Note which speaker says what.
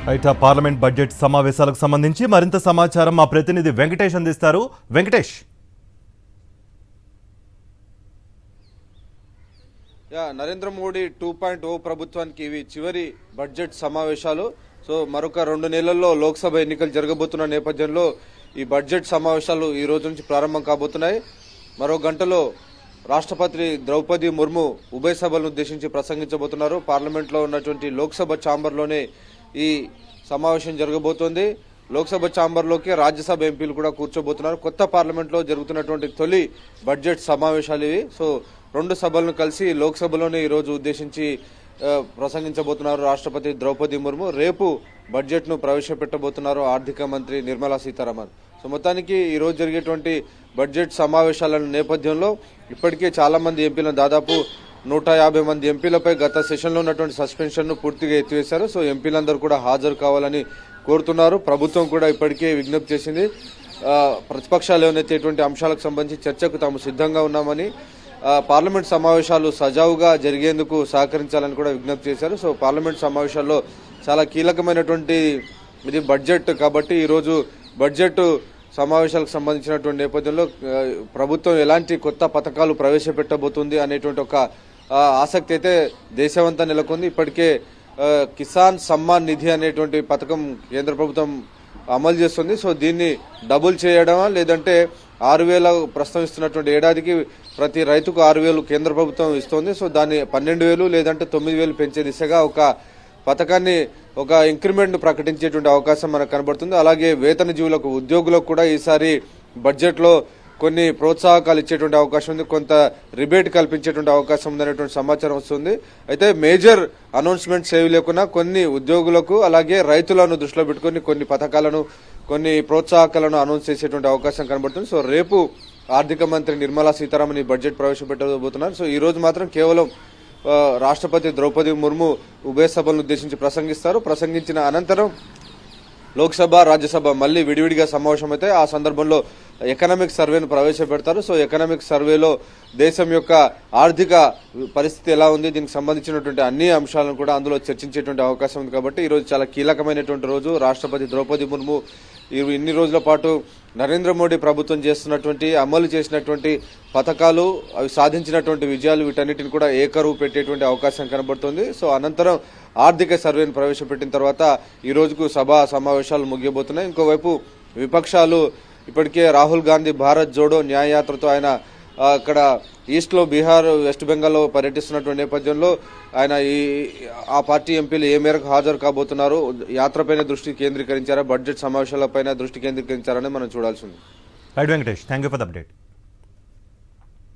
Speaker 1: Right parliament budget సమావేశాలకు సంబంధించి మరింత సమాచారం మా ప్రతినిధి వెంకటేష్ అందిస్తారు. వెంకటేష్.
Speaker 2: నరేంద్ర మోడీ 2.0 ప్రభుత్వానికి ఇవి చివరి బడ్జెట్ సమావేశాలు. సో మరొక 2 నెలల్లో లోక్సభ ఎన్నికలు జరగబోతున్న నేపథ్యంలో ఈ బడ్జెట్ సమావేశాలు ఈ రోజు నుంచి ప్రారంభం కాబోతున్నాయి. మరో గంటలో రాష్ట్రపతి ద్రౌపది ముర్ము ఉభయ సభలను ఉద్దేశించి ప్రసంగించబోతున్నారు. పార్లమెంట్లో ఉన్నటువంటి లోక్సభ ఛాంబర్లోనే ఈ సమావేశం జరగబోతోంది. లోక్సభ ఛాంబర్లోకి రాజ్యసభ ఎంపీలు కూడా కూర్చోబోతున్నారు. కొత్త పార్లమెంట్లో జరుగుతున్నటువంటి తొలి బడ్జెట్ సమావేశాలు ఇవి. సో 2 సభలను కలిసి లోక్సభలోనే ఈ రోజు ఉద్దేశించి ప్రసంగించబోతున్నారు రాష్ట్రపతి ద్రౌపది ముర్ము. రేపు బడ్జెట్ ను ప్రవేశపెట్టబోతున్నారు ఆర్థిక మంత్రి నిర్మలా సీతారామన్. సో మొత్తానికి ఈ రోజు జరిగేటువంటి బడ్జెట్ సమావేశాల నేపథ్యంలో ఇప్పటికే చాలా మంది ఎంపీలను దాదాపు 150 మంది ఎంపీలపై గత సెషన్లో ఉన్నటువంటి సస్పెన్షన్ ను పూర్తిగా ఎత్తివేశారు. సో ఎంపీలందరూ కూడా హాజరు కావాలని కోరుతున్నారు. ప్రభుత్వం కూడా ఇప్పటికే విజ్ఞప్తి చేసింది. ప్రతిపక్షాలు ఏవైతే అంశాలకు సంబంధించి చర్చకు తాము సిద్ధంగా ఉన్నామని, పార్లమెంట్ సమావేశాలు సజావుగా జరిగేందుకు సహకరించాలని కూడా విజ్ఞప్తి చేశారు. సో పార్లమెంట్ సమావేశాల్లో చాలా కీలకమైనటువంటి ఇది బడ్జెట్ కాబట్టి ఈరోజు బడ్జెట్ సమావేశాలకు సంబంధించినటువంటి నేపథ్యంలో ప్రభుత్వం ఎలాంటి కొత్త పథకాలు ప్రవేశపెట్టబోతుంది అనేటువంటి ఒక ఆసక్తి అయితే దేశమంతా నెలకొంది. ఇప్పటికే కిసాన్ సమ్మాన్ నిధి అనేటువంటి పథకం కేంద్ర ప్రభుత్వం అమలు చేస్తుంది. సో దీన్ని డబుల్ చేయడమా లేదంటే 6,000 ప్రస్తావిస్తున్నటువంటి ఏడాదికి ప్రతి రైతుకు 6,000 కేంద్ర ప్రభుత్వం ఇస్తోంది. సో దాన్ని 12,000 లేదంటే 9,000 పెంచే దిశగా ఒక పథకాన్ని, ఒక ఇంక్రిమెంట్ ను ప్రకటించేటువంటి అవకాశం మనకు కనబడుతుంది. అలాగే వేతన జీవులకు, ఉద్యోగులకు కూడా ఈసారి బడ్జెట్ లో కొన్ని ప్రోత్సాహకాలు ఇచ్చేటువంటి అవకాశం ఉంది, కొంత రిబేట్ కల్పించేటువంటి అవకాశం ఉందనేటువంటి సమాచారం వస్తుంది. అయితే మేజర్ అనౌన్స్మెంట్స్ ఏవి లేకున్నా కొన్ని ఉద్యోగులకు అలాగే రైతులను దృష్టిలో పెట్టుకుని కొన్ని పథకాలను, కొన్ని ప్రోత్సాహకాలను అనౌన్స్ చేసేటువంటి అవకాశం కనబడుతుంది. సో రేపు ఆర్థిక మంత్రి నిర్మలా సీతారామన్ ఈ బడ్జెట్ ప్రవేశపెట్టబోతున్నారు. సో ఈ రోజు మాత్రం కేవలం రాష్ట్రపతి ద్రౌపది ముర్ము ఉభయ సభలను ఉద్దేశించి ప్రసంగిస్తారు. ప్రసంగించిన అనంతరం లోక్సభ, రాజ్యసభ మళ్లీ విడివిడిగా సమావేశమైతే ఆ సందర్భంలో ఎకనామిక్ సర్వేను ప్రవేశపెడతారు. సో ఎకనామిక్ సర్వేలో దేశం యొక్క ఆర్థిక పరిస్థితి ఎలా ఉంది, దీనికి సంబంధించినటువంటి అన్ని అంశాలను కూడా అందులో చర్చించేటువంటి అవకాశం ఉంది. కాబట్టి ఈ రోజు చాలా కీలకమైనటువంటి రోజు. రాష్ట్రపతి ద్రౌపది ముర్ము ఇన్ని రోజుల పాటు నరేంద్ర మోడీ ప్రభుత్వం చేస్తున్నటువంటి, అమలు చేసినటువంటి పథకాలు, అవి సాధించినటువంటి విజయాలు, వీటన్నిటిని కూడా ఏకరువు పెట్టేటువంటి అవకాశం కనబడుతుంది. సో అనంతరం ఆర్థిక సర్వేను ప్రవేశపెట్టిన తర్వాత ఈ రోజుకు సభా సమావేశాలు ముగియబోతున్నాయి. ఇంకోవైపు విపక్షాలు ఇప్పటికే రాహుల్ గాంధీ భారత్ జోడో న్యాయయాత్రతో ఆయన అక్కడ ఈస్ట్ లో, బీహార్, వెస్ట్ బెంగాల్లో పర్యటిస్తున్నటువంటి నేపథ్యంలో ఆయన ఆ పార్టీ ఎంపీలు ఏ మేరకు హాజరు కాబోతున్నారు, యాత్రపైన దృష్టి కేంద్రీకరించారా, బడ్జెట్ సమావేశాలపైన దృష్టి కేంద్రీకరించారని మనం చూడాల్సి ఉంది.
Speaker 1: Right Venkatesh, thank you for the update.